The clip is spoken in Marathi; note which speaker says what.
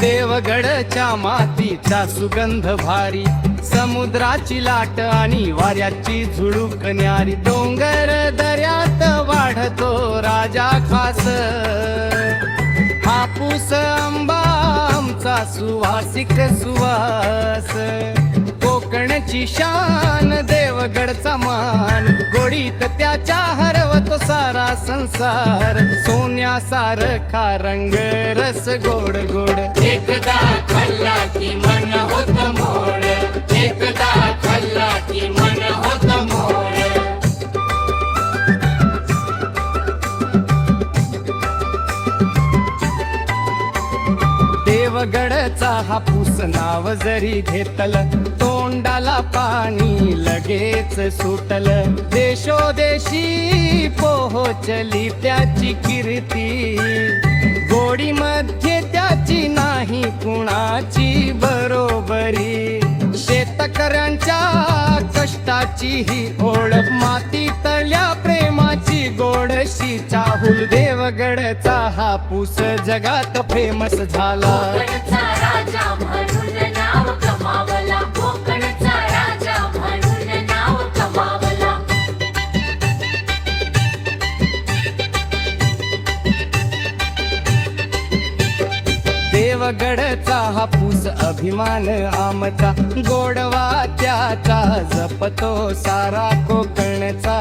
Speaker 1: देवगडच्या मातीचा सुगंध भारी, समुद्राची लाट आणि वाऱ्याची झुळूक न्यारी, डोंगर दऱ्यात वाढतो राजा खास, हापूस आंबा आमचा सुवासिक सुवास, कोकणची शान देवगडचा मान, गोडीत त्याच्या हरवतो सारा संसार, सोन्यासारखा रंग रस गोड गोड,
Speaker 2: एकदा खाल्ला की मन होत मोड, एकदा खाल्ला की मन होत मोड.
Speaker 1: देवगडचा हापूस नाव जरी घेतल, तोंडाला पाणी लगेच सुटल, देशोदेशी पोहोचली त्याची कीर्ती, गोडीमध्ये त्याची नाही कुणाची बरोबरी, शेतकऱ्यांच्या कष्टाची ही ओळख, मातीतल्या प्रेमाची गोडशी चाहूल, देवगडचा हापूस जगात फेमस झाला.
Speaker 2: कोकणचा राजा म्हणून नाव कमावला, कोकणचा राजा म्हणून नाव कमावला.
Speaker 1: देवगडचा हापूस अभिमान आमचा, गोडवा त्याचा जपतो सारा कोकणचा.